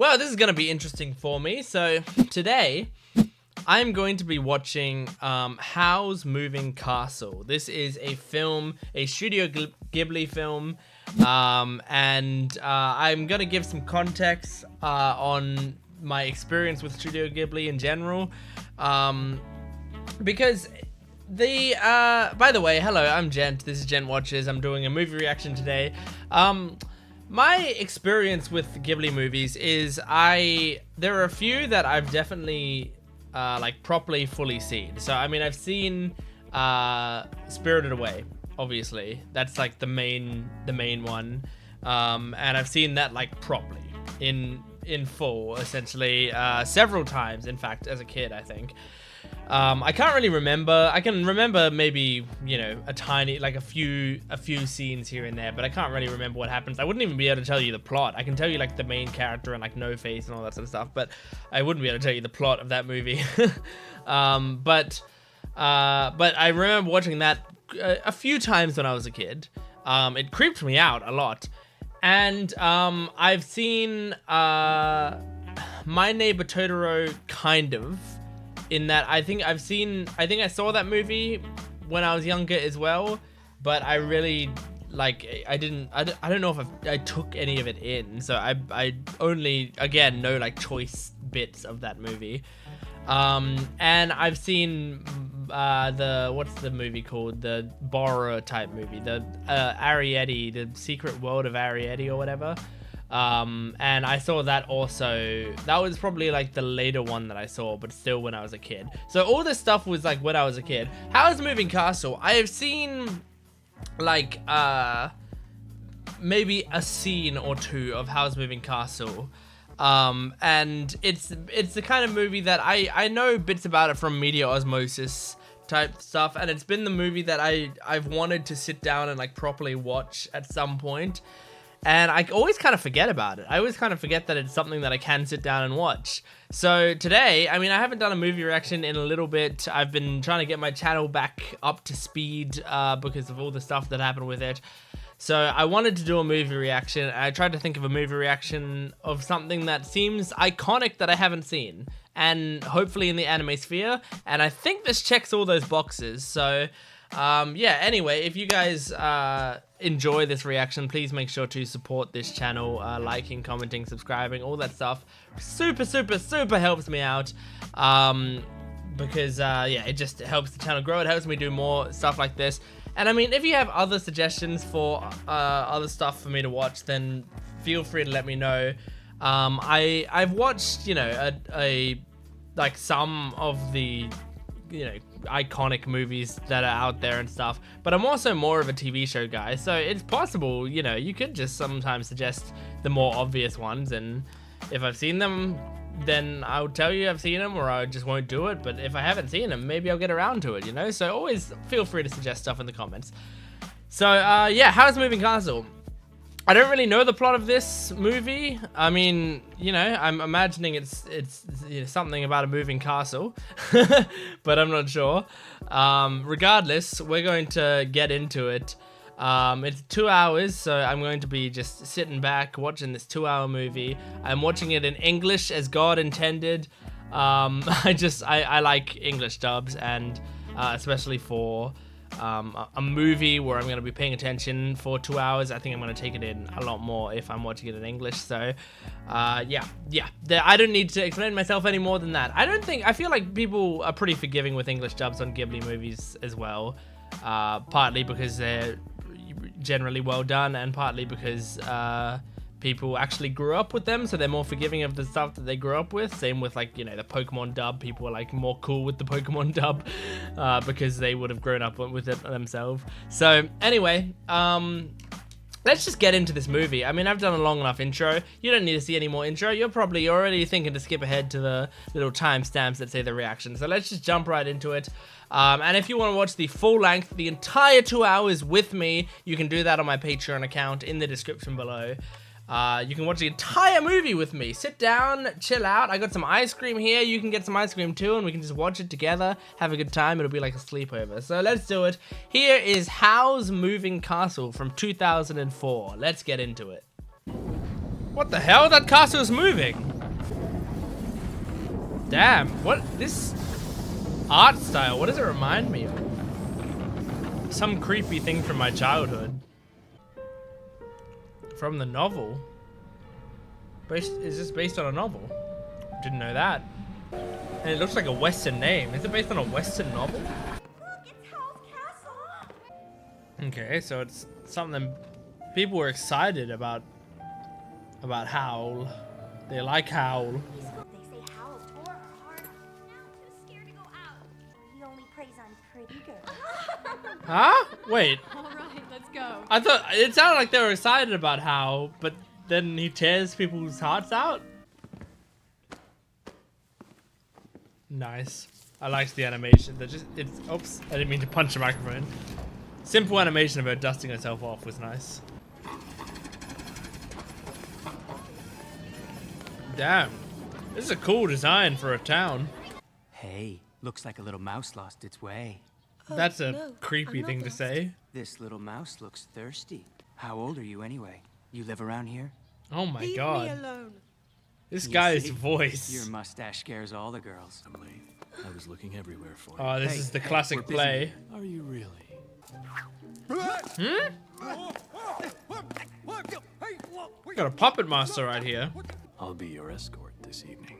Well, this is going to be interesting for me. So today, I'm going to be watching Howl's Moving Castle. This is a film, a Studio Ghibli film, and I'm going to give some context on my experience with Studio Ghibli in general, because by the way, hello, I'm Gent. This is Gent Watches. I'm doing a movie reaction today. My experience with Ghibli movies is there are a few that I've definitely like properly fully seen. So I mean, I've seen Spirited Away, obviously. That's like the main one. And I've seen that like properly in full, essentially, several times, in fact, as a kid, I think. I can't really remember. I can remember maybe, you know, a few scenes here and there, but I can't really remember what happens. I wouldn't even be able to tell you the plot. I can tell you like the main character and like No Face and all that sort of stuff, but I wouldn't be able to tell you the plot of that movie. But I remember watching that a few times when I was a kid. It creeped me out a lot. And I've seen My Neighbor Totoro, kind of. In that, I think I saw that movie when I was younger as well, but I really, like, I don't know if I took any of it in, so I only, again, know, like, choice bits of that movie. And I've seen, what's the movie called? The Borrower type movie, the Arrietty, the Secret World of Arrietty or whatever. And I saw that also. That was probably like the later one that I saw, but still when I was a kid. So all this stuff was like when I was a kid. Howl's Moving Castle, I have seen like maybe a scene or two of Howl's Moving Castle. And it's the kind of movie that I know bits about it from media osmosis type stuff, and it's been the movie that I've wanted to sit down and like properly watch at some point. And I always kind of forget about it. I always kind of forget that it's something that I can sit down and watch. So today, I mean, I haven't done a movie reaction in a little bit. I've been trying to get my channel back up to speed because of all the stuff that happened with it. So I wanted to do a movie reaction. I tried to think of a movie reaction of something that seems iconic that I haven't seen, and hopefully in the anime sphere. And I think this checks all those boxes. So yeah, anyway, if you guys enjoy this reaction, please make sure to support this channel, liking, commenting, subscribing, all that stuff. Super helps me out, because yeah, it just helps the channel grow. It helps me do more stuff like this. And I mean, if you have other suggestions for other stuff for me to watch, then feel free to let me know. I've watched, you know, like some of the, you know, iconic movies that are out there and stuff, but I'm also more of a TV show guy, so it's possible, you know, you could just sometimes suggest the more obvious ones, and if I've seen them, then I'll tell you I've seen them, or I just won't do it. But if I haven't seen them, maybe I'll get around to it, you know. So always feel free to suggest stuff in the comments. So yeah, Howl's Moving Castle. I don't really know the plot of this movie. I mean, you know, I'm imagining it's you know, something about a moving castle, but I'm not sure. Regardless, we're going to get into it. It's 2 hours, so I'm going to be just sitting back watching this 2-hour movie. I'm watching it in English as God intended. I like English dubs, and especially for a movie where I'm going to be paying attention for 2 hours, I think I'm going to take it in a lot more if I'm watching it in English. So yeah, I don't need to explain myself any more than that. I feel like people are pretty forgiving with English dubs on Ghibli movies as well, partly because they're generally well done, and partly because people actually grew up with them, so they're more forgiving of the stuff that they grew up with. Same with, like, you know, the Pokemon dub. People are like more cool with the Pokemon dub because they would have grown up with it themselves. So anyway, let's just get into this movie. I mean, I've done a long enough intro. You don't need to see any more intro. You're probably already thinking to skip ahead to the little timestamps that say the reaction. So let's just jump right into it. And if you want to watch the full length, the entire 2 hours with me, you can do that on my Patreon account in the description below. You can watch the entire movie with me. Sit down, chill out. I got some ice cream here. You can get some ice cream too, and we can just watch it together, have a good time. It'll be like a sleepover. So let's do it. Here is Howl's Moving Castle from 2004. Let's get into it. What the hell? That castle's moving. Damn, what this art style, what does it remind me of? Some creepy thing from my childhood. From the novel. Is this based on a novel? Didn't know that. And it looks like a Western name. Is it based on a Western novel? Look, it's Howl's castle. Okay, so it's something people were excited about Howl. They like Howl. They say Howl tore her heart out. Now too scared to go out. He only preys on pretty girls. Huh? Wait. All right, let's go. I thought it sounded like they were excited about Howl, but then he tears people's hearts out. Nice. I liked the animation. Oops, I didn't mean to punch the microphone. Simple animation of her dusting herself off was nice. Damn. This is a cool design for a town. Hey, looks like a little mouse lost its way. That's a no, creepy I'm not thing to lost. say. This little mouse looks thirsty. How old are you anyway? You live around here? Oh my Leave god. me alone. This You guy's see? voice. Your mustache scares all the girls. I'm late. I was looking everywhere for you. Oh, this Hey, is the hey, classic we're busy play. Are you really? Got a puppet master right here. I'll be your escort this evening.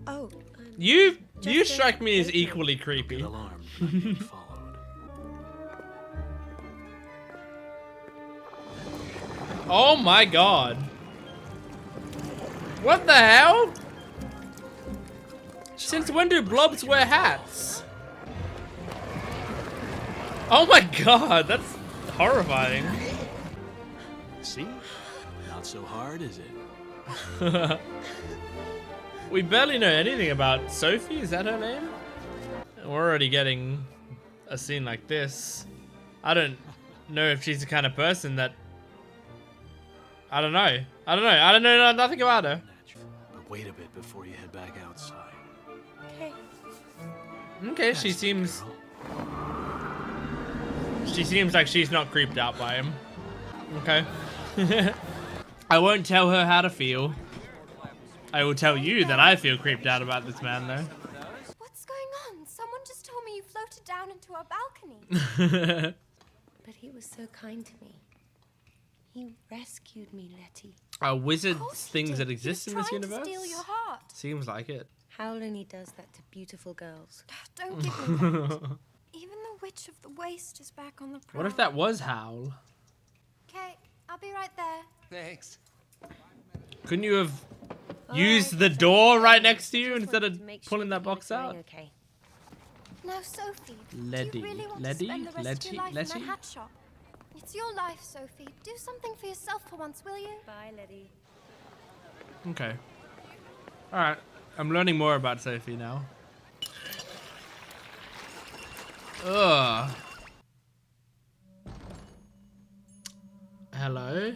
Oh, You Just a strike me as thank you. equally Get creepy. alarmed when I'm being followed. Oh my god. What the hell? Since when do blobs wear hats? Oh my god, that's horrifying. See? Not so hard, is it? We barely know anything about Sophie, is that her name? We're already getting a scene like this. I don't know if she's the kind of person that... I don't know. I don't know nothing about her. Natural. But wait a bit before you head back outside. okay. Okay, she That's the seems... girl. She seems like she's not creeped out by him. Okay. I won't tell her how to feel. I will tell you that I feel creeped out about this man, though. What's going on? Someone just told me you floated down into our balcony. But he was so kind to me. He rescued me, Letty. Are wizard Of course he things did. that He exist was in this trying universe? to steal your heart. Seems like it. Howl only does that to beautiful girls. Don't give me that. Even the witch of the waste is back on the prowl. What if that was Howl? Okay, I'll be right there. Thanks. Couldn't you have All used right, the that's door okay. right next to you Just instead wanted of to make sure pulling that you were box out? doing Okay. Now, Sophie, Letty, do you really want Letty, to spend the rest of Letty, your life in Letty? that hat shop? It's your life, Sophie. Do something for yourself for once, will you? Bye, Letty. Okay. Alright. I'm learning more about Sophie now. Ugh. Hello?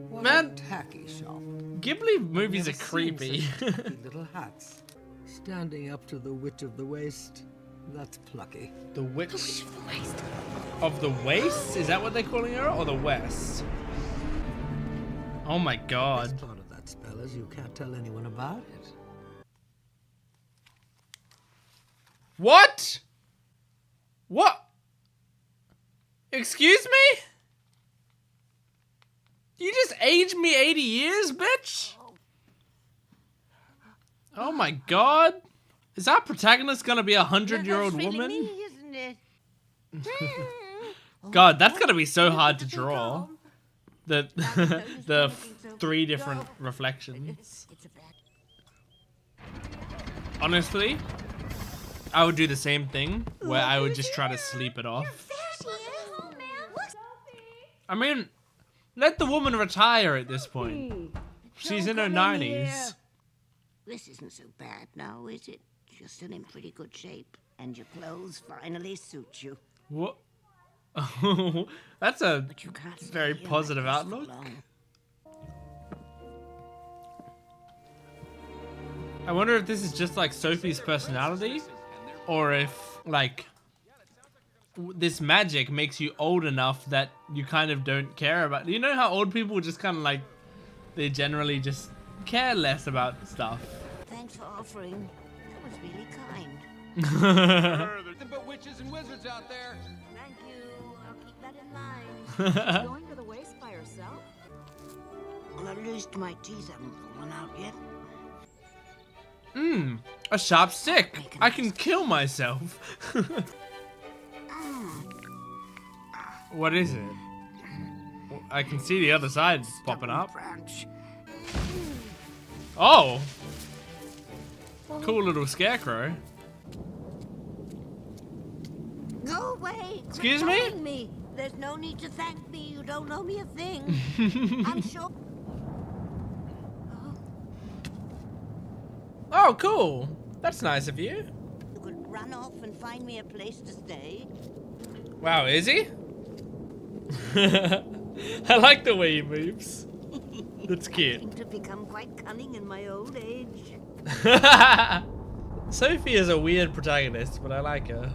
What Man. a tacky shop. Ghibli movies are Never seen creepy. such pretty little hats. Standing up to the witch of the waste. That's plucky. The witch of the waste? Is that what they're calling her? Or the west? Oh my god. Best part of that spell is you can't tell anyone about it. What? What? Excuse me? You just aged me 80 years, bitch? Oh my god. Is our protagonist gonna be a 100-year-old woman? isn't it? God, that's gonna be so hard to draw. The the three different reflections. Honestly, I would do the same thing where I would just try to sleep it off. I mean, let the woman retire at this point. She's in her 90s. This isn't so bad now, is it? You're still in pretty good shape, and your clothes finally suit you. What? That's a But you can't stay very here positive like this for outlook. long. I wonder if this is just like Sophie's personality, or if like this magic makes you old enough that you kind of don't care about. You know how old people just kind of like they generally just care less about stuff. Thanks for offering. That was really kind. There's nothing but witches and wizards out there. Thank you. I'll keep that in mind. She's going to the waste by herself? Well, at least my teeth haven't fallen out yet. A sharp stick. I can kill myself. What is it? I can see the other side popping up. Branch. Oh! Cool little scarecrow. Go away. Excuse Quit me? following me? There's no need to thank me. You don't owe me a thing. I'm sure. Oh, cool. That's nice of you. You could run off and find me a place to stay. Wow, is he? I like the way he moves. That's I cute. seem to become quite cunning in my old age. Sophie is a weird protagonist, but I like her.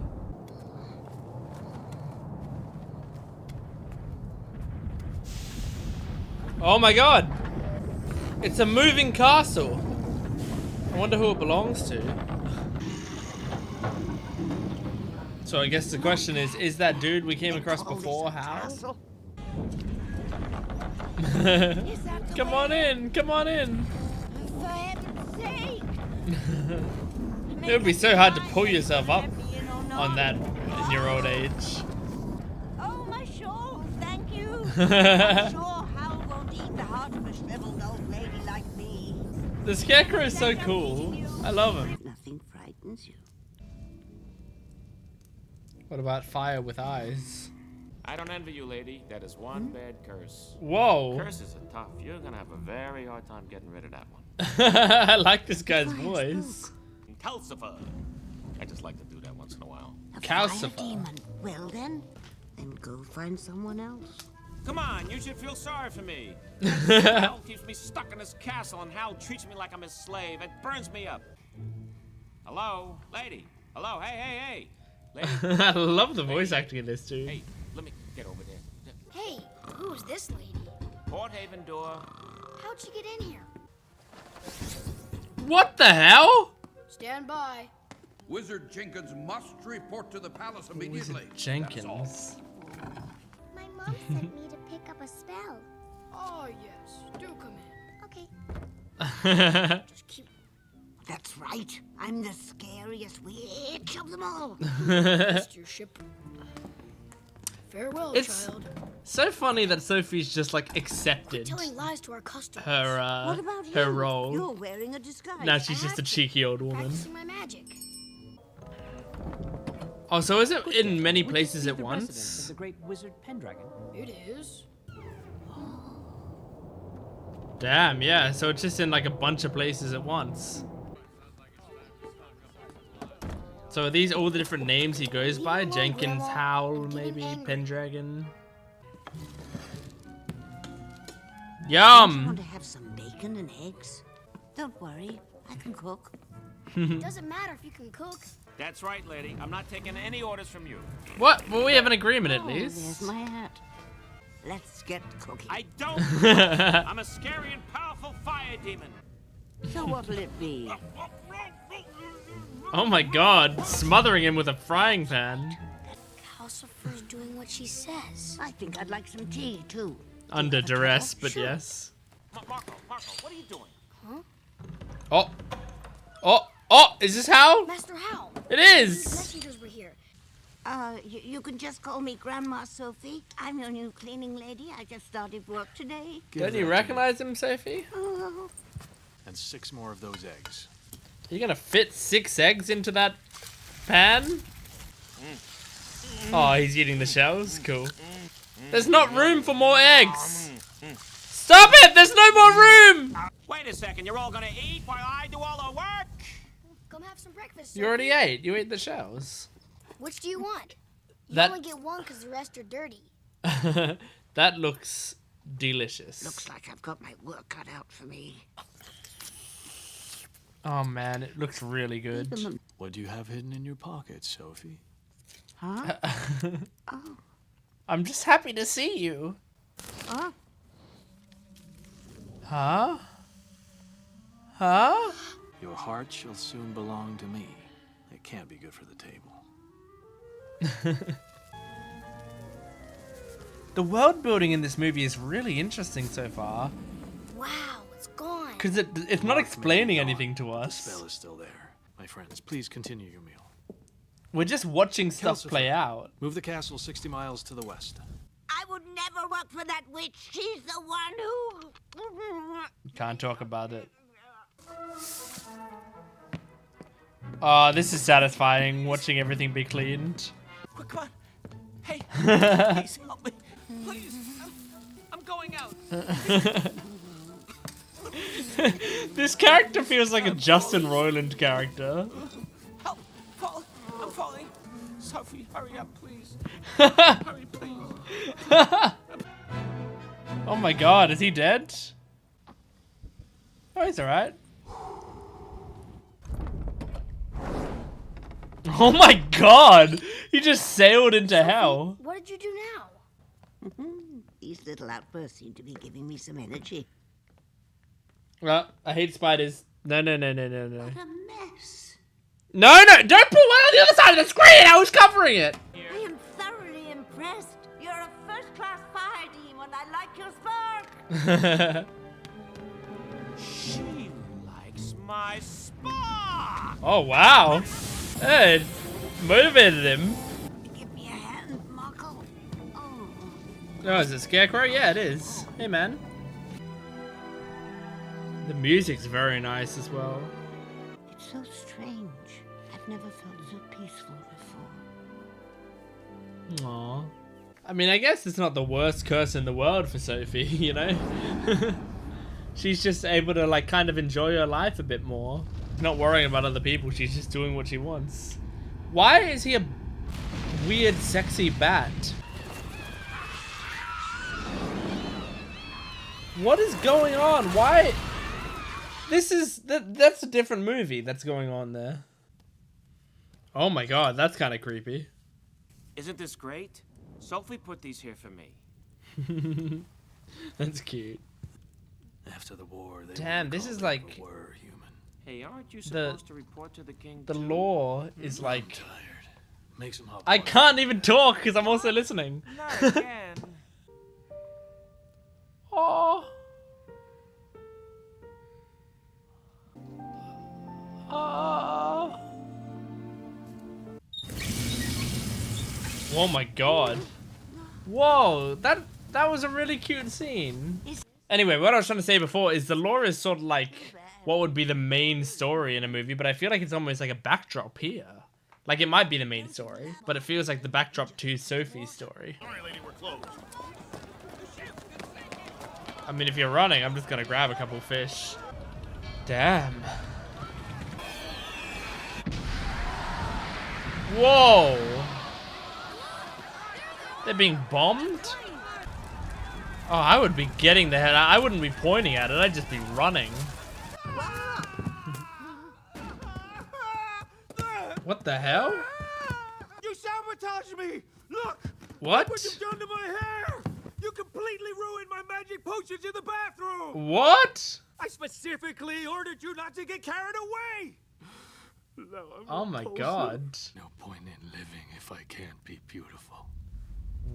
Oh my god! It's a moving castle! I wonder who it belongs to. So I guess the question is that dude we came across before Howl? Come on in, come on in! For heaven's sake! It would be so hard to pull yourself up on that in your old age. Oh, my shawl, thank you. I'm sure Howl won't eat the heart of a shriveled old lady like me. The scarecrow is so cool. I love him. Nothing frightens you. What about fire with eyes? I don't envy you, lady. That is one bad curse. Whoa. Curses are tough. You're gonna have a very hard time getting rid of that one. I like this guy's voice. Calcifer. I just like to do that once in a while. A Calcifer. fire demon. Well then go find someone else. Come on, you should feel sorry for me. Hal keeps me stuck in his castle, and Hal treats me like I'm his slave. It burns me up. Hello, lady. Hello, hey. Lady. I love the voice acting in this too. Hey, let me get over there. Hey, who's this lady? Port Haven door. How'd she get in here? What the hell? Stand by. Wizard Jenkins must report to the palace immediately. Wizard Jenkins. My mom sent me to pick up a spell. Oh, yes. Do come in. Okay. Just keep... That's right. I'm the scariest witch of them all. Rest your ship. Farewell, It's child. so funny that Sophie's just like accepted Telling lies to our customers. What about you? her role. You're wearing a disguise. Now she's just a cheeky old woman. Practicing my magic. Oh, so is it in many Would this places be at the residence once? of the great wizard Pendragon? It is. Damn, yeah. So it's just in like a bunch of places at once. So are these all the different names he goes by? Jenkins, Howl, maybe Pendragon. You Yum! want to have some bacon and eggs? Don't worry, I can cook. Doesn't matter if you can cook. That's right, lady. I'm not taking any orders from you. What? Well, we have an agreement at Oh, least. there's my hat. Let's get cooking. I don't. I'm a scary and powerful fire demon. So what'll it be? Oh my god, smothering him with a frying pan. Calcifer's doing what she says. I think I'd like some tea too. Under duress, but Sure. yes. Marco, what are you doing? Oh. Oh, is this Howl? Master Howl. It These is! messengers were here. You can just call me Grandma Sophie. I'm your new cleaning lady. I just started work today. Don't you recognize him, Sophie? Oh, And 6 more of those eggs. You gonna fit 6 eggs into that pan? Oh, he's eating the shells? Cool. There's not room for more eggs! Stop it! There's no more room! Wait a second. You're all gonna eat while I do all the work? Come have some breakfast. You already ate. You ate the shells. Which do you want? You That- only get one because the rest are dirty. That looks delicious. looks like I've got my work cut out for me. Oh man, it looks really good. What do you have hidden in your pocket, Sophie? Huh? Oh. I'm just happy to see you. Oh. Huh? Huh? Your heart shall soon belong to me. It can't be good for the table. The world building in this movie is really interesting so far. Wow, it's gone. Because it's not explaining anything to The us. spell is still there. My friends, please continue your meal. We're just watching stuff Calcifer, play out. Move the castle 60 miles to the west. I would never work for that witch. She's the one who... Can't talk about it. Oh, this is satisfying, watching everything be cleaned. Quick, come on. Hey, please help me. Please. I'm going out. This character feels like a Justin Roiland character. Help. I'm falling. Sophie, hurry up, please. Hurry, please. Oh my god, is he dead? Oh, he's alright. Oh my god! He just sailed into hell. What did you do now? These little outbursts seem to be giving me some energy. Well, I hate spiders. No. What a mess. No, don't put one on the other side of the screen! I was covering it! I am thoroughly impressed. You're a first-class fire demon. I like your spark. She likes my spark. Oh, wow. Hey, it motivated him. Give me a hand, Marco. Oh. Oh, is it Scarecrow? Yeah, it is. Hey, man. The music's very nice as well. It's so strange. I've never felt so peaceful before. Aww. I mean, I guess it's not the worst curse in the world for Sophie, you know? She's just able to, like, kind of enjoy her life a bit more. Not worrying about other people, she's just doing what she wants. Why is he a weird, sexy bat? What is going on? Why? That's a different movie that's going on there. Oh my god, that's kind of creepy. Isn't this great? Sophie put these here for me. That's cute. After the war, they Damn, this is like were human. Hey, aren't you supposed to report to the king? the too? law is I'm like tired. Make some hot I water. can't even talk because I'm also listening. Not again. Oh. Oh my god. Whoa, that was a really cute scene. Anyway, what I was trying to say before is the lore is sort of like what would be the main story in a movie, but I feel like it's almost like a backdrop here. Like it might be the main story, but it feels like the backdrop to Sophie's story. I mean, if you're running, I'm just gonna grab a couple fish. Damn. Whoa. They're being bombed? Oh, I would be getting the head. I wouldn't be pointing at it. I'd just be running. What the hell? You sabotaged me! Look! What? What you've done to my hair! You completely ruined my magic potions in the bathroom! What? I specifically ordered you not to get carried away! Now I'm Oh my repulsive. god. No point in living if I can't be beautiful.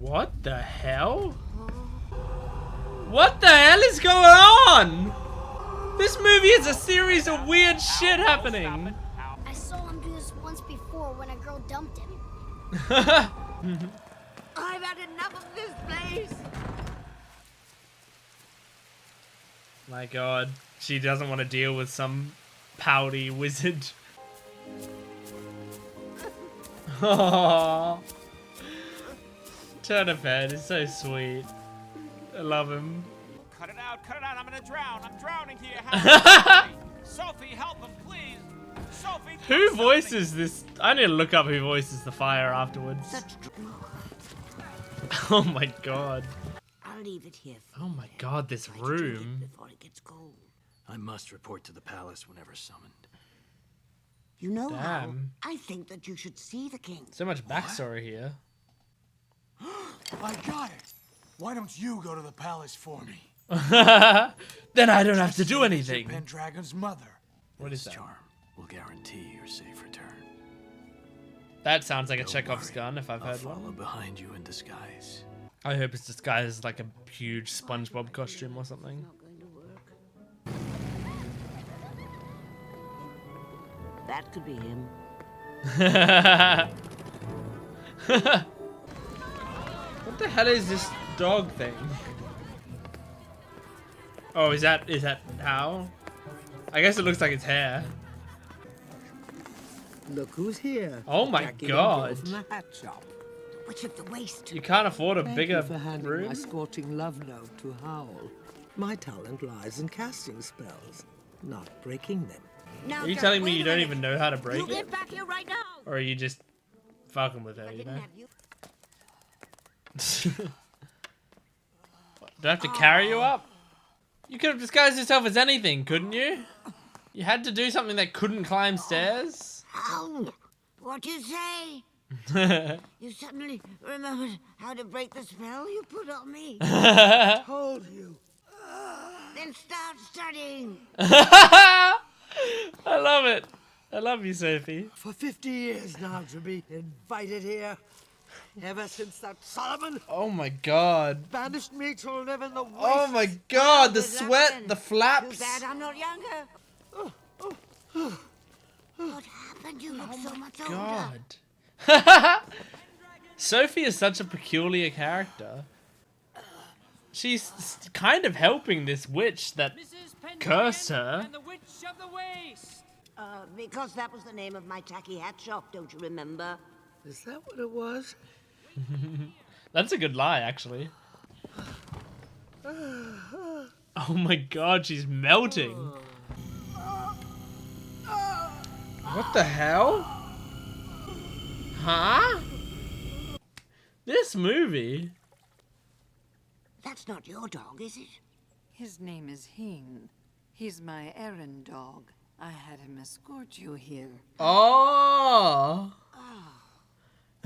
What the hell? What the hell is going on? This movie is a series of weird shit happening. I saw him do this once before when a girl dumped him. I've had enough of this place. My god, she doesn't want to deal with some pouty wizard. Aww. Turnip-head is so sweet. I love him. Cut it out, I'm gonna drown. I'm drowning here. Help me. Sophie, help him, please. Sophie, do Who something. voices this? I need to look up who voices the fire afterwards. Oh my god. I'll leave it here. Oh my god, this Try to drink it room. before it gets cold. I must report to the palace whenever summoned. You know how? Damn. I think that you should see the king. So much backstory here. I got it! Why don't you go to the palace for me? Then I don't have to do She's anything. Pendragon's mother. What is This that? charm will guarantee your safe return. That sounds like a Don't Chekhov's worry, gun if I've I'll heard follow one. behind you in disguise. I hope it's disguised as like a huge SpongeBob costume or something. Not going to work. That could be him. What the hell is this dog thing? Oh, is that Howl? I guess it looks like its hair. Look who's here. Oh my Jackie God. Gabriel from the hat shop. Witch of the Waste. You can't afford a Thank bigger you for handing room? my scorching love note to Howl. My talent lies in casting spells, not breaking them. Now, Are you Jack, telling me wait you a don't minute. even know how to You break it? get back here right now. Or are you just fucking with her, I you didn't know? have you. Do I have to carry you up? You could have disguised yourself as anything, couldn't you? You had to do something that couldn't climb stairs? Ow! What you say? You suddenly remembered how to break the spell you put on me. Told you. Then start studying. I love it. I love you, Sophie. For 50 years now to be invited here. Ever since that Solomon Oh my god. banished me to live in the waste. Oh my god, the Good luck sweat, then. the Too flaps. bad I'm not younger. What happened? You look so much older. God. Sophie is such a peculiar character. She's kind of helping this witch that cursed her. And the Witch of the Waste. Because that was the name of my tacky hat shop, don't you remember? Is that what it was? That's a good lie, actually. Oh my god, she's melting. What the hell? Huh? This movie? That's not your dog, is it? His name is Heen. He's my errand dog. I had him escort you here. Oh.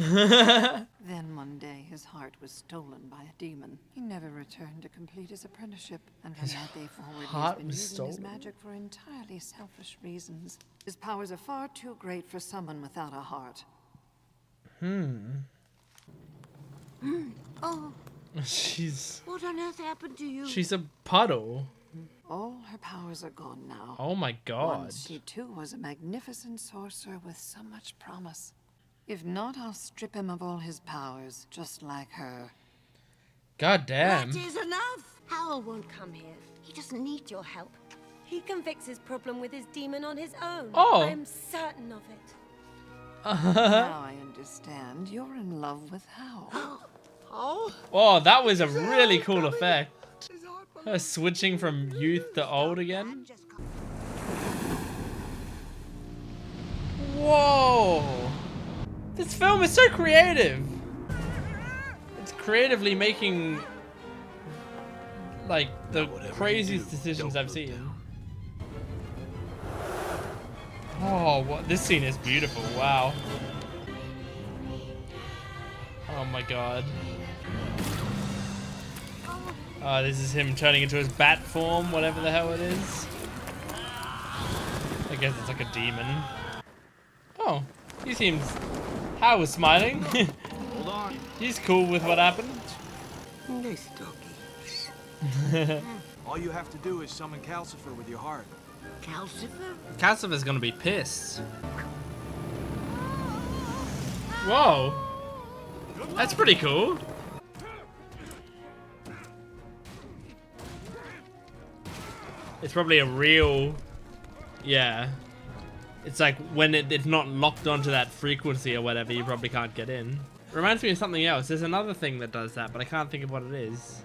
Then one day his heart was stolen by a demon. He never returned to complete his apprenticeship, and from that day forward heart he's been was using his stolen? magic for entirely selfish reasons. His powers are far too great for someone without a heart. Oh, She's what on earth happened to you? she's a puddle. All her powers are gone now. Oh my god. Once she too was a magnificent sorcerer with so much promise. If not, I'll strip him of all his powers, just like her. God damn. That is enough. Howl won't come here. He doesn't need your help. He can fix his problem with his demon on his own. Oh. I'm certain of it. Now I understand. You're in love with Howl. Oh, that was a really cool effect. Her switching from youth to old again. Whoa! This film is so creative. It's creatively making like the craziest decisions I've seen. Oh, what this scene is beautiful. Wow. Oh my god. Oh, this is him turning into his bat form, whatever the hell it is. I guess it's like a demon. Oh, he seems... How was smiling. Hold on. He's cool with what happened. Nice doggy. All you have to do is summon Calcifer with your heart. Calcifer? Calcifer's gonna be pissed. Whoa. That's pretty cool. It's probably a real... Yeah. It's like when it's not locked onto that frequency or whatever, you probably can't get in. Reminds me of something else. There's another thing that does that, but I can't think of what it is.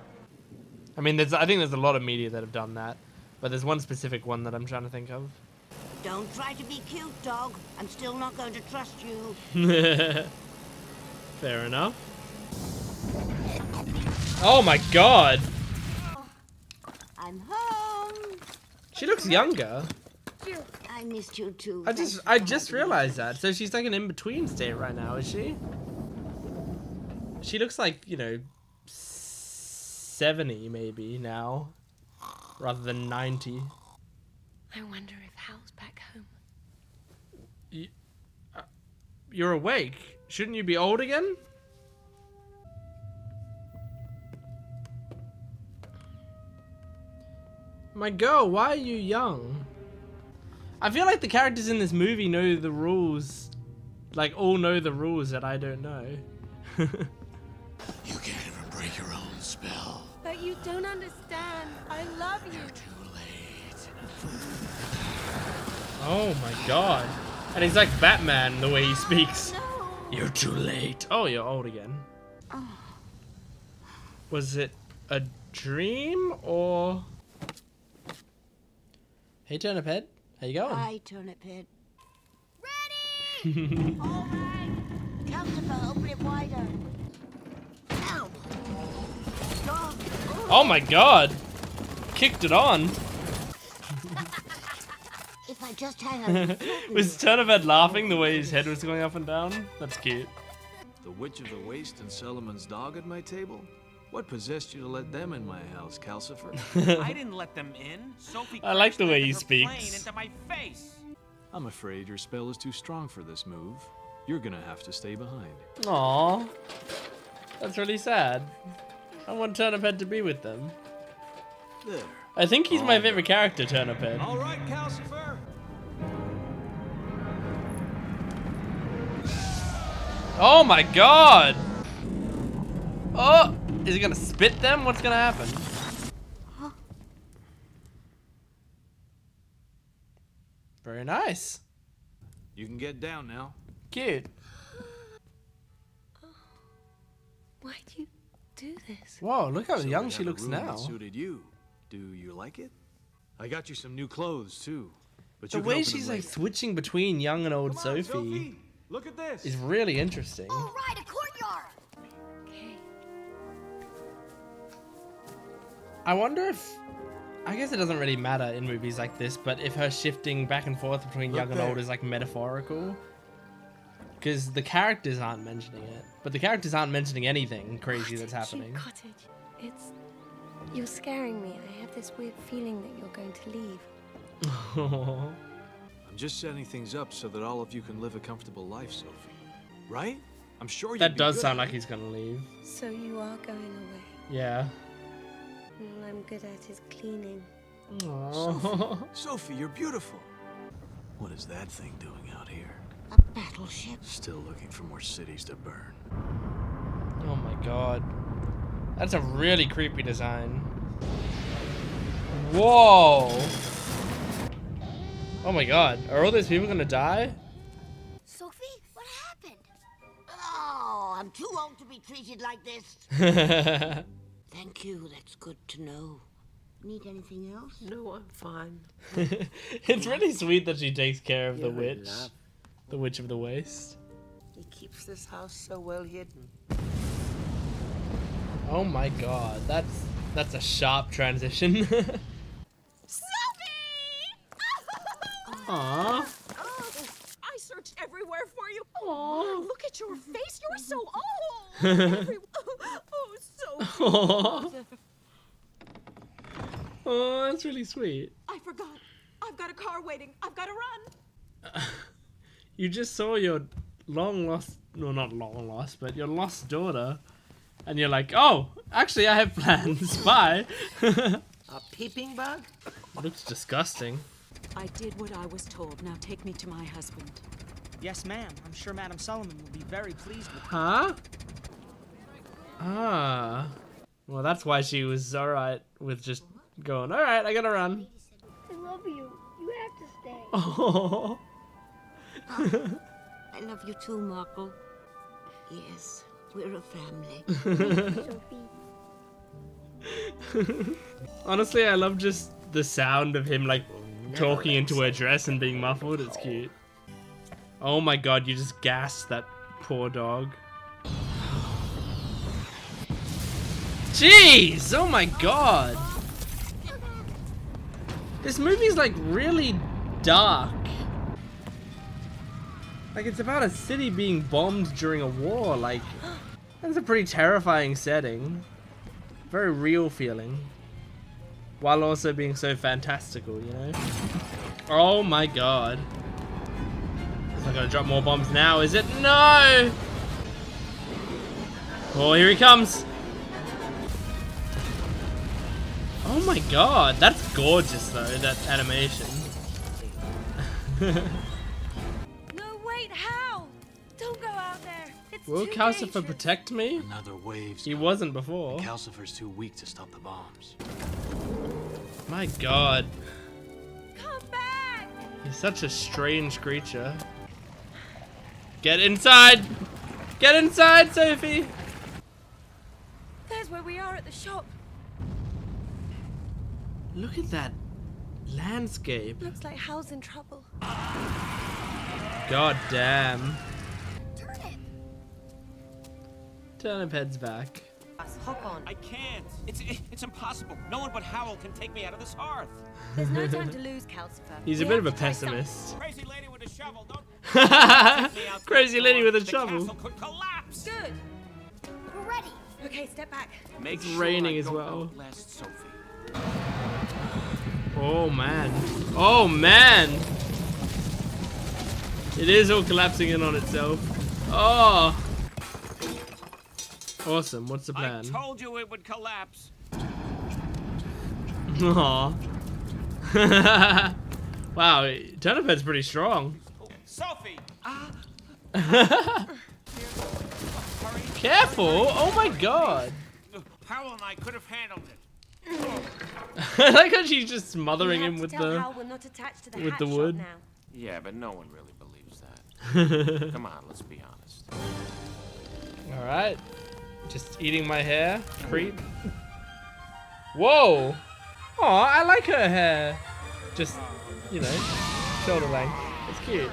I mean, I think there's a lot of media that have done that, but there's one specific one that I'm trying to think of. Don't try to be cute, dog. I'm still not going to trust you. Fair enough. Oh my god! I'm home. She looks younger. I missed you too. I just realized that. So she's like an in-between state right now, is she? She looks like, you know, 70 maybe now, rather than 90. I wonder if Howl's back home. You're awake. Shouldn't you be old again? My girl, why are you young? I feel like the characters in this movie know the rules. Like, all know the rules that I don't know. You can't even break your own spell. But you don't understand. I love you. You're too late. Oh my god. And he's like Batman the way he speaks. No. You're too late. Oh, you're old again. Oh. Was it a dream or... Hey, Turnip-head. How you going? Hi, Turnip-head. Ready! All right. Calcifer, open it wider. Ow. Stop. Oh my god. Kicked it on. If I just had a... Was Turnip-head laughing the way his head was going up and down? That's cute. The Witch of the Waste and Solomon's dog at my table? What possessed you to let them in my house, Calcifer? I didn't let them in. Sophie I like the way he crashed her plane speaks. into my face. I'm afraid your spell is too strong for this move. You're gonna have to stay behind. Aww. That's really sad. I want Turnip-head to be with them. There. I think he's my favorite character, Turnip-head. All right, Calcifer. Oh my god! Oh! Is he gonna spit them? What's gonna happen? Very nice. You can get down now. Cute. Why'd you do this? Whoa, look how So young we she have a looks room now. that suited you. Do you like it? I got you some new clothes too. But The you can way open she's them like later. switching between young and old Come on, Sophie Look at this. is really interesting. All right, a courtyard. Okay. I wonder if... I guess it doesn't really matter in movies like this, but if her shifting back and forth between Look young and there. old is like metaphorical. Because the characters aren't mentioning it. But the characters aren't mentioning anything crazy that's happening. Cottage. It's... You're scaring me. I have this weird feeling that you're going to leave. I'm just setting things up so that all of you can live a comfortable life, Sophie. Right? I'm sure That you'd be does good sound at like it. he's gonna leave. So you are going away. Yeah. All I'm good at is cleaning. Aww. Sophie, you're beautiful. What is that thing doing out here? A battleship. Still looking for more cities to burn. Oh my god. That's a really creepy design. Whoa! Oh my god. Are all those people gonna die? Sophie, what happened? Oh, I'm too old to be treated like this. Thank you, that's good to know. Need anything else? No, I'm fine. It's really sweet that she takes care of the You're in witch. love. The Witch of the Waste. He keeps this house so well hidden. Oh my god. That's a sharp transition. Aww. Oh, I searched everywhere for you. Oh, look at your face. You're so old. Oh, so Aww. Oh, that's really sweet. I forgot. I've got a car waiting. I've got to run. You just saw your long lost, no, not long lost, but your lost daughter, and you're like, oh, actually, I have plans. Bye. A peeping bug? Looks disgusting. I did what I was told. Now take me to my husband. Yes, ma'am. I'm sure Madam Solomon will be very pleased with you. Huh? Ah. Well, that's why she was alright with just going, alright, I gotta run. I love you. You have to stay. Oh. I love you too, Markle. Yes, we're a family. Sophie. Honestly, I love just the sound of him, like, talking into her dress and being muffled. It's cute. Oh my god, you just gassed that poor dog. Jeez! Oh my god! This movie's like really dark. Like it's about a city being bombed during a war. Like, that's a pretty terrifying setting. Very real feeling. While also being so fantastical, you know? Oh my god. It's not gonna drop more bombs now, is it? No! Oh, here he comes. Oh my god, that's gorgeous though, that animation. No, wait, Howl! Don't go out there. It's Will too Calcifer dangerous. protect me? Another wave's He coming. wasn't before. Calcifer's too weak to stop the bombs. My god. Come back! He's such a strange creature. Get inside! Get inside, Sophie! There's where we are at the shop. Look at that landscape. Looks like Howl's in trouble. God damn. Turnip! Turnip-head's back. Hop on. I can't. It's impossible. No one but Howl can take me out of this hearth. There's no time to lose, Calcifer. He's a We bit of have a to try pessimist. Crazy lady with a shovel. Don't Crazy lady with a the shovel. castle could collapse. Good. We're ready. Okay, step back. Make It's sure raining I as don't well. outlast Sophie. Oh man. Oh man! It is all collapsing in on itself. Oh! Awesome, what's the plan? I told you it would collapse. Aww. Wow, Turnip-head's pretty strong. Sophie! Careful! Oh my god! Howl and I could have handled it. I like how she's just smothering We him have with to tell the Howl we're not attached to the with hat the shop wood. now. Yeah, but no one really believes that. Come on, let's be honest. Alright. Just eating my hair. Creep. Whoa! Aw, I like her hair. Just, you know, shoulder length. It's cute.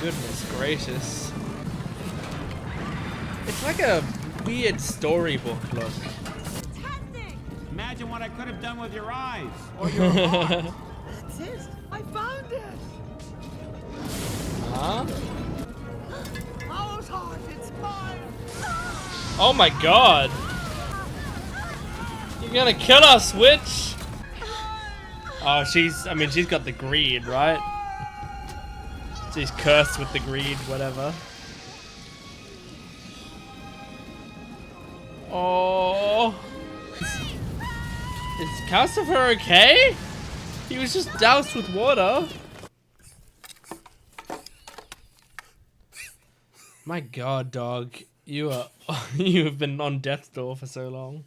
Goodness gracious. It's like a weird storybook look. Imagine what I could have done with your eyes or your heart. That's it. I found it. Huh? Howl's heart, it's mine. Oh my god! You're gonna kill us, witch! Oh, she's got the greed, right? She's cursed with the greed, whatever. Oh. Is Calcifer okay? He was just doused with water. My god, dog. You have been on death's door for so long.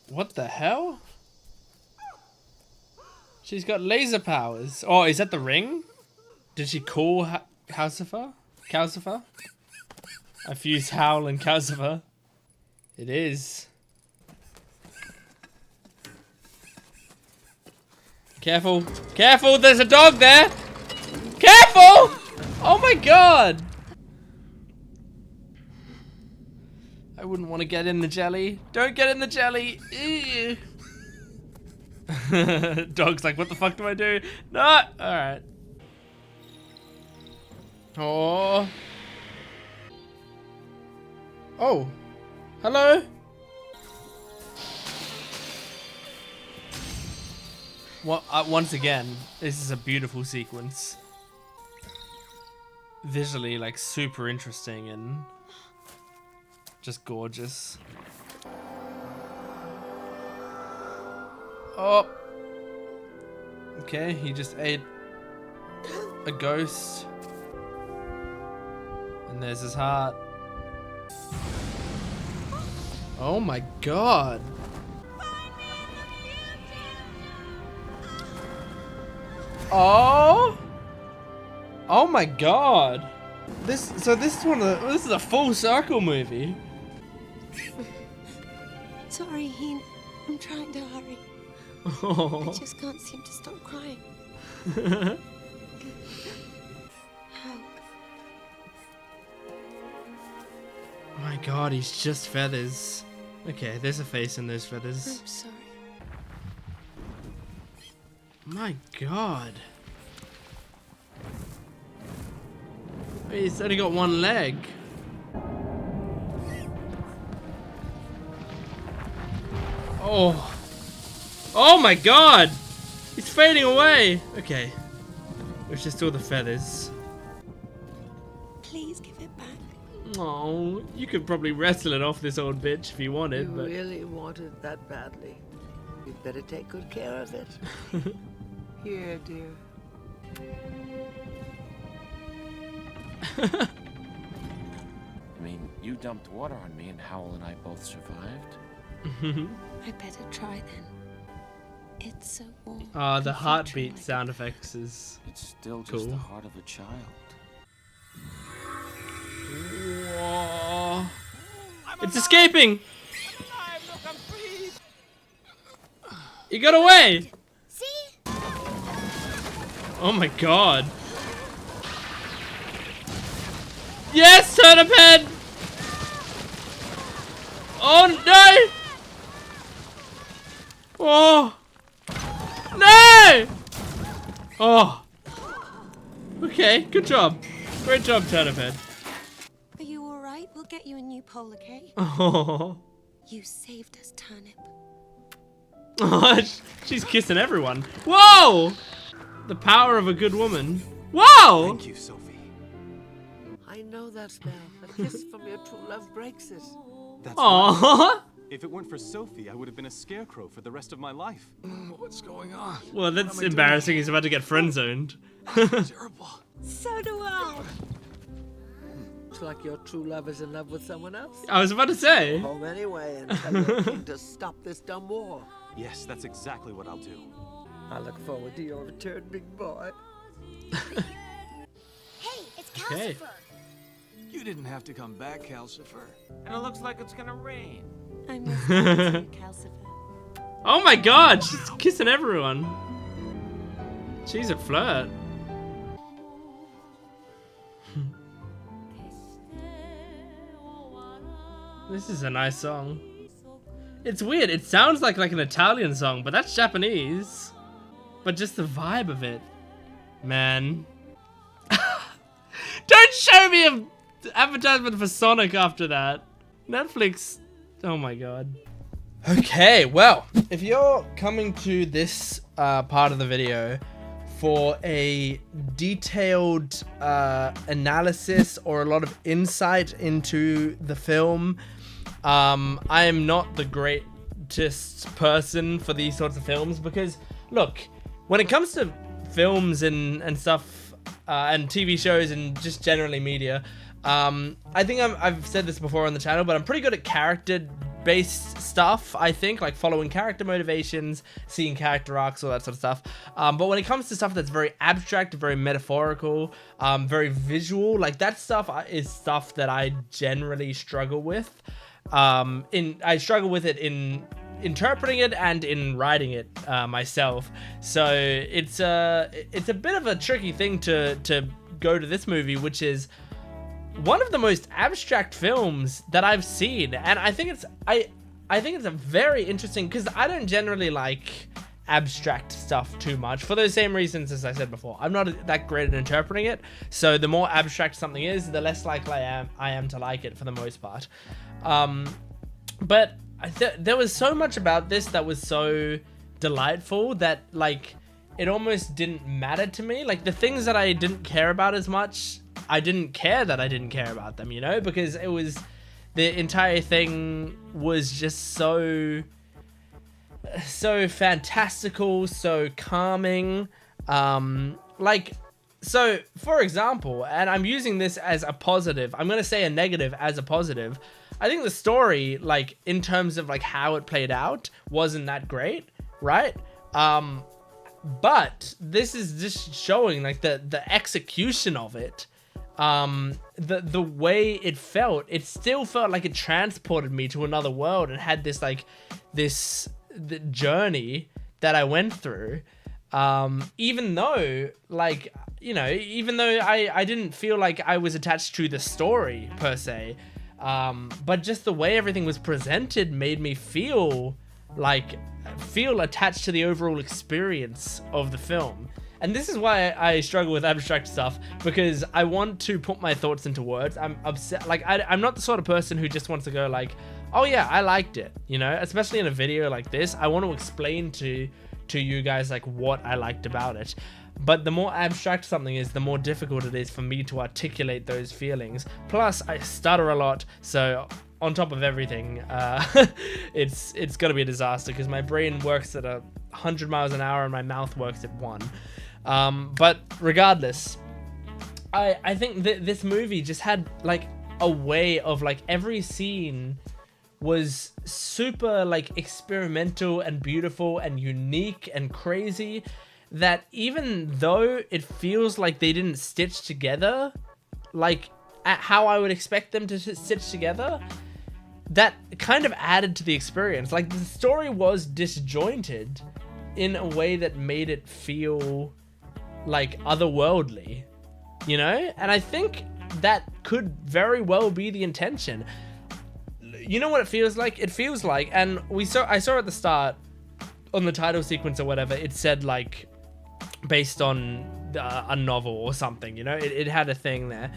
What the hell? She's got laser powers. Oh, is that the ring? Did she call Calcifer? Calcifer? I fused Howl and Calcifer. It is. Careful. Careful, there's a dog there! Careful! Oh my god! I wouldn't want to get in the jelly. Don't get in the jelly! Ew. Dog's like, what the fuck do I do? No! Alright. Oh. Oh. Hello? Well, once again, this is a beautiful sequence. Visually, like, super interesting and just gorgeous. Oh. Okay, he just ate a ghost. And there's his heart. Oh my god. Oh. Oh my god. This is a full circle movie. Sorry, Heen. I'm trying to hurry. Oh. I just can't seem to stop crying. How? Oh my god, he's just feathers. Okay, there's a face in those feathers. I'm sorry. My god. He's only got one leg. Oh. Oh my god! He's fading away! Okay. It's just all the feathers. Please give it back. Oh, you could probably wrestle it off this old bitch if you wanted, You but... really want it that badly. You'd better take good care of it. Here, dear. I mean, you dumped water on me and Howl and I both survived. I better try then. It's so warm. Ah, the heartbeat sound effects is It's still just cool. the heart of a child. Whoa. It's escaping! He got away! See? Oh my god. Yes, Turnip-head! Oh no! Oh! No! Oh! Okay, good job. Great job, Turnip-head. Are you alright? We'll get you a new pole, okay? Oh. You saved us, Turnip. Oh, she's kissing everyone. Whoa! The power of a good woman. Whoa! Thank you, Sophie. I know that smell. A kiss from your true love breaks it. That's Aww. right. If it weren't for Sophie, I would have been a scarecrow for the rest of my life. What's going on? Well, that's embarrassing. He's about to get friend-zoned. So do I. Looks like your true love is in love with someone else. I was about to say. Go home anyway and tell your king to stop this dumb war. Yes, that's exactly what I'll do. I look forward to your return, big boy. Hey, it's Okay. calcifer. You didn't have to come back, Calcifer. And it looks like it's gonna rain. I miss you, Calcifer. Oh my god, she's kissing everyone. She's a flirt. This is a nice song. It's weird, it sounds like an Italian song, but that's Japanese. But just the vibe of it. Man. Don't show me an advertisement for Sonic after that. Netflix. Oh my god. Okay, well, if you're coming to this part of the video for a detailed analysis or a lot of insight into the film, I am not the greatest person for these sorts of films because, look, when it comes to films and stuff and TV shows and just generally media, I think I've said this before on the channel, but I'm pretty good at character-based stuff, I think, like following character motivations, seeing character arcs, all that sort of stuff. But when it comes to stuff that's very abstract, very metaphorical, very visual, like that stuff is stuff that I generally struggle with. I struggle with it in interpreting it and in writing it myself. So it's a bit of a tricky thing to go to this movie, which is one of the most abstract films that I've seen, and I think it's a very interesting, because I don't generally like abstract stuff too much for those same reasons as I said before. I'm not that great at interpreting it, so the more abstract something is, the less likely I am to like it for the most part. But there was so much about this that was so delightful that, like, it almost didn't matter to me. Like, the things that I didn't care about as much, I didn't care that I didn't care about them, you know, because it was, the entire thing was just so fantastical, so calming. Like, so for example, and I'm using this as a positive, I'm gonna say a negative as a positive, I think the story, like, in terms of like how it played out, wasn't that great, right? But this is just showing like the execution of it, the way it felt. It still felt like it transported me to another world and had this like the journey that I went through. Even though, like, you know, even though I didn't feel like I was attached to the story per se, but just the way everything was presented made me feel attached to the overall experience of the film. And this is why I struggle with abstract stuff, because I want to put my thoughts into words. I'm upset. Like, I'm not the sort of person who just wants to go like, oh yeah, I liked it, you know, especially in a video like this. I want to explain to you guys like what I liked about it. But the more abstract something is, the more difficult it is for me to articulate those feelings. Plus, I stutter a lot, so on top of everything, it's gonna be a disaster because my brain works at 100 miles an hour and my mouth works at 1. But regardless, I think this movie just had like a way of like every scene was super like experimental and beautiful and unique and crazy, that even though it feels like they didn't stitch together like at how I would expect them to stitch together, that kind of added to the experience. Like, the story was disjointed in a way that made it feel like otherworldly, you know? And I think that could very well be the intention. You know what it feels like? It feels like, and I saw at the start on the title sequence or whatever, it said like based on a novel or something, you know? It had a thing there.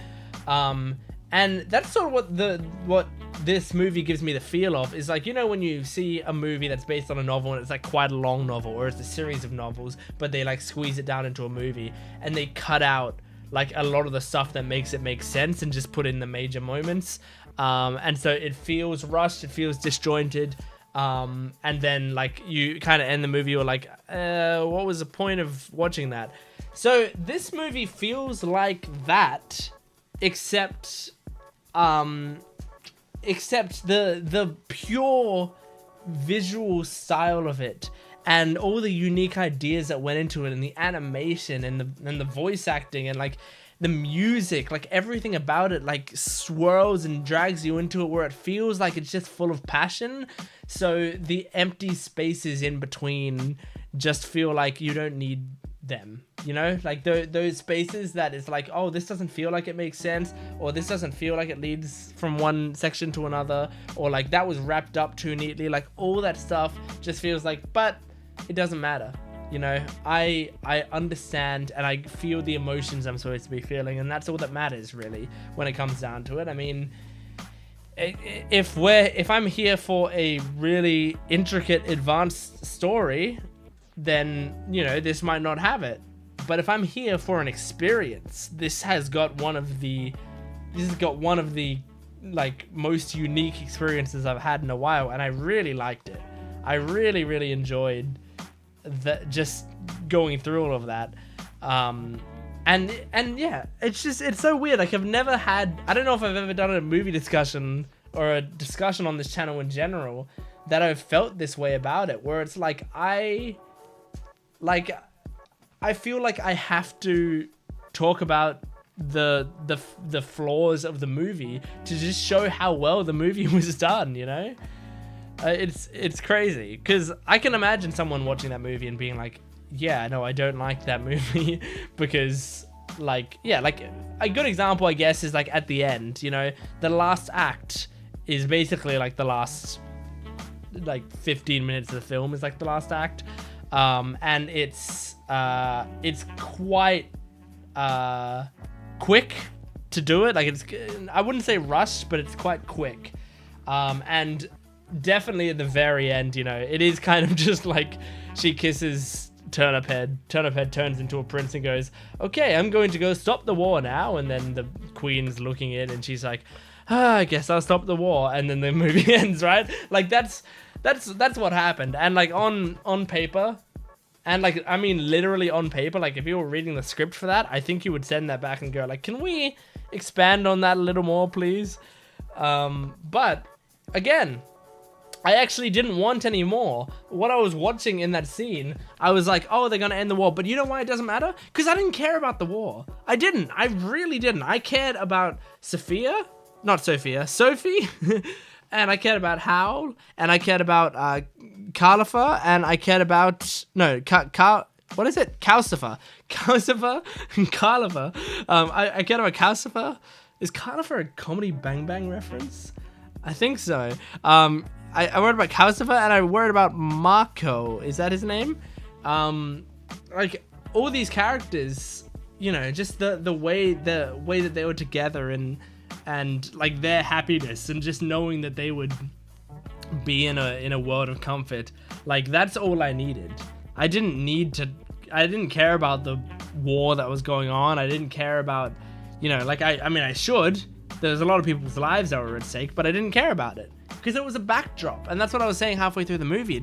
And that's sort of what this movie gives me the feel of, is like, you know, when you see a movie that's based on a novel and it's like quite a long novel, or it's a series of novels, but they like squeeze it down into a movie and they cut out like a lot of the stuff that makes it make sense and just put in the major moments. And so it feels rushed, it feels disjointed. And then like you kind of end the movie, you're like, what was the point of watching that? So this movie feels like that, except the pure visual style of it and all the unique ideas that went into it, and the animation and the voice acting and like the music, like everything about it like swirls and drags you into it where it feels like it's just full of passion. So the empty spaces in between just feel like you don't need them, you know, like those spaces that it's like, oh, this doesn't feel like it makes sense, or this doesn't feel like it leads from one section to another, or like that was wrapped up too neatly, like all that stuff just feels like, but it doesn't matter, you know. I understand and I feel the emotions I'm supposed to be feeling, and that's all that matters really when it comes down to it. I mean, if I'm here for a really intricate advanced story, then, you know, this might not have it. But if I'm here for an experience, this has got one of the like most unique experiences I've had in a while, and I really liked it. I really enjoyed that, just going through all of that. And yeah, it's so weird. Like, I've never had, I don't know if I've ever done a movie discussion or a discussion on this channel in general that I've felt this way about it, where it's like I feel like I have to talk about the flaws of the movie to just show how well the movie was done, you know? It's crazy, because I can imagine someone watching that movie and being like, yeah, no, I don't like that movie because, like, yeah, like a good example, I guess, is like at the end, you know, the last act is basically like the last like 15 minutes of the film is like the last act. And it's quite quick to do it. Like, I wouldn't say rushed, but it's quite quick. And definitely at the very end, you know, it is kind of just like she kisses Turnip-head. Turnip-head turns into a prince and goes, okay, I'm going to go stop the war now. And then the queen's looking in and she's like, I guess I'll stop the war. And then the movie ends, right? Like, that's what happened. And like on paper, and like, I mean, literally on paper, like if you were reading the script for that, I think you would send that back and go like, can we expand on that a little more, please? But again, I actually didn't want any more. What I was watching in that scene, I was like, oh, they're gonna end the war. But you know why it doesn't matter? Because I didn't care about the war. I really didn't. I cared about Sophie, and I cared about Howl, and I cared about calcifer, and I cared about what is it? Calcifer and calcifer. I cared about calcifer. Is calcifer a Comedy Bang Bang reference? I think so. I worried about calcifer, and I worried about Marco. Is that his name? Like, all these characters, you know, just the way that they were together and like their happiness and just knowing that they would be in a world of comfort, like that's all I needed. I didn't care about the war that was going on. I didn't care about, you know, like I mean I should. There's a lot of people's lives that were at stake, but I didn't care about it because it was a backdrop. And that's what I was saying halfway through the movie.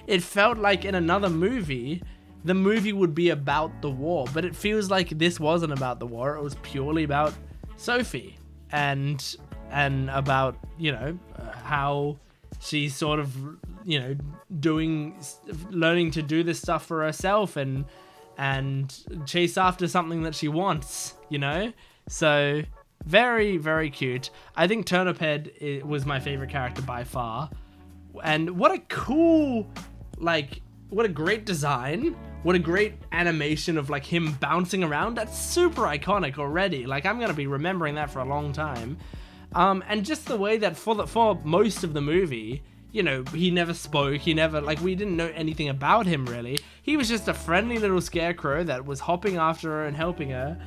It felt like in another movie, the movie would be about the war, but it feels like this wasn't about the war. It was purely about Sophie and about, you know, how she's sort of, you know, learning to do this stuff for herself and chase after something that she wants, you know? So very, very cute. I think Turnip-head was my favorite character by far. And what a cool, like, what a great design. What a great animation of like him bouncing around. That's super iconic already. Like I'm gonna be remembering that for a long time. And just the way that for most of the movie, you know, he never spoke. He never, like, we didn't know anything about him really. He was just a friendly little scarecrow that was hopping after her and helping her.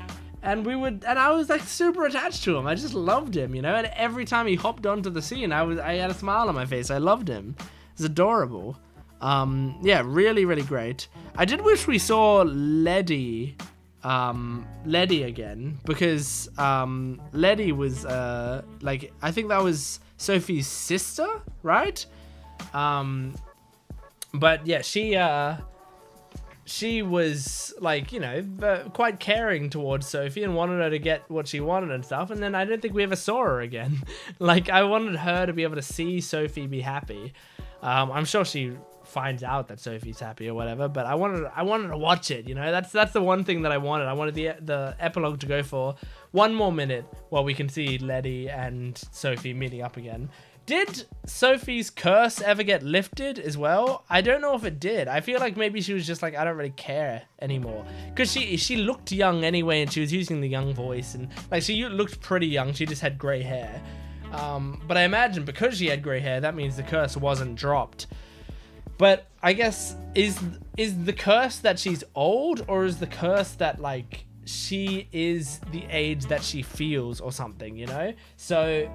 And I was like super attached to him. I just loved him, you know. And every time he hopped onto the scene, I had a smile on my face. I loved him. It's adorable. Yeah, really, really great. I did wish we saw Letty again, because Letty was like, I think that was Sophie's sister, right? But yeah, she was like, you know, quite caring towards Sophie and wanted her to get what she wanted and stuff. And then I don't think we ever saw her again. Like I wanted her to be able to see Sophie be happy. I'm sure she finds out that Sophie's happy or whatever, but I wanted to watch it, you know. That's the one thing that I wanted. I wanted the epilogue to go for 1 more minute while we can see Letty and Sophie meeting up again. Did Sophie's curse ever get lifted as well? I don't know if it did. I feel like maybe she was just like, I don't really care anymore, because she looked young anyway, and she was using the young voice, and like she looked pretty young. She just had gray hair. But I imagine because she had gray hair, that means the curse wasn't dropped. But I guess, is the curse that she's old, or is the curse that like she is the age that she feels or something, you know? So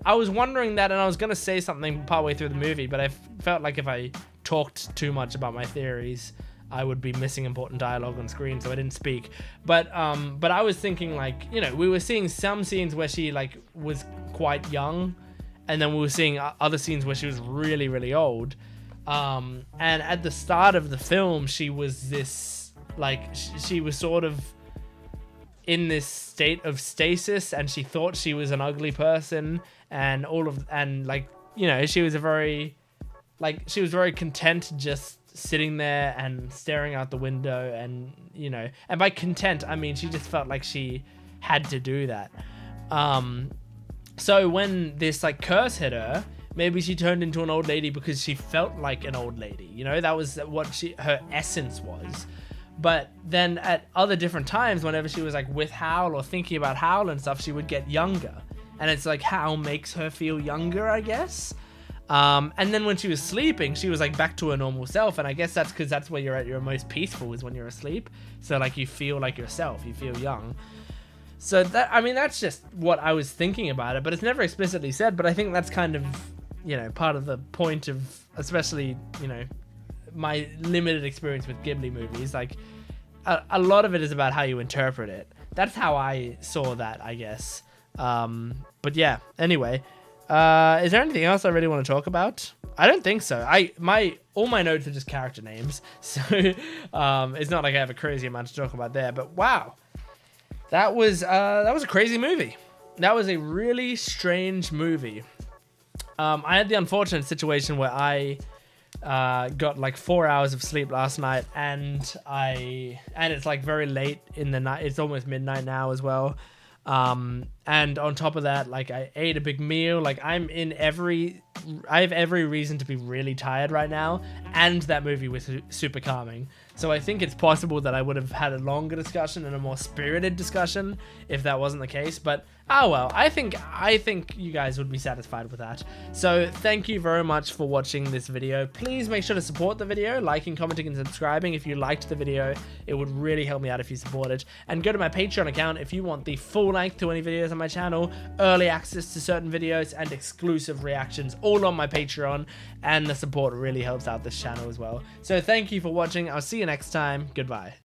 I was wondering that, and I was going to say something partway through the movie, but I felt like if I talked too much about my theories, I would be missing important dialogue on screen, so I didn't speak. But I was thinking, like, you know, we were seeing some scenes where she like was quite young, and then we were seeing other scenes where she was really, really old. And at the start of the film, she was this, like, she was sort of in this state of stasis, and she thought she was an ugly person, and like, you know, she was very content just sitting there and staring out the window, and, you know, and by content, I mean, she just felt like she had to do that. So when this, like, curse hit her, maybe she turned into an old lady because she felt like an old lady, you know? That was what her essence was. But then at other different times, whenever she was like with Howl or thinking about Howl and stuff, she would get younger. And it's like Howl makes her feel younger, I guess. And then when she was sleeping, she was like back to her normal self. And I guess that's because that's where you're at your most peaceful, is when you're asleep. So like you feel like yourself, you feel young. So that, I mean, that's just what I was thinking about it, but it's never explicitly said. But I think that's kind of, you know, part of the point of, especially, you know, my limited experience with Ghibli movies. Like a lot of it is about how you interpret it. That's how I saw that, I guess. But yeah, anyway, is there anything else I really want to talk about? I don't think so. All my notes are just character names, so it's not like I have a crazy amount to talk about there. But wow, that was a crazy movie. That was a really strange movie. I had the unfortunate situation where I got like 4 hours of sleep last night, and it's like very late in the night. It's almost midnight now as well. And on top of that, like, I ate a big meal. Like, I'm in every every reason to be really tired right now, and that movie was super calming. So I think it's possible that I would have had a longer discussion and a more spirited discussion if that wasn't the case. But oh well, I think you guys would be satisfied with that. So thank you very much for watching this video. Please make sure to support the video, liking, commenting, and subscribing if you liked the video. It would really help me out if you support it. And go to my Patreon account if you want the full length 20 videos on my channel, early access to certain videos, and exclusive reactions all on my Patreon. And the support really helps out this channel as well. So thank you for watching. I'll see you next time. Goodbye.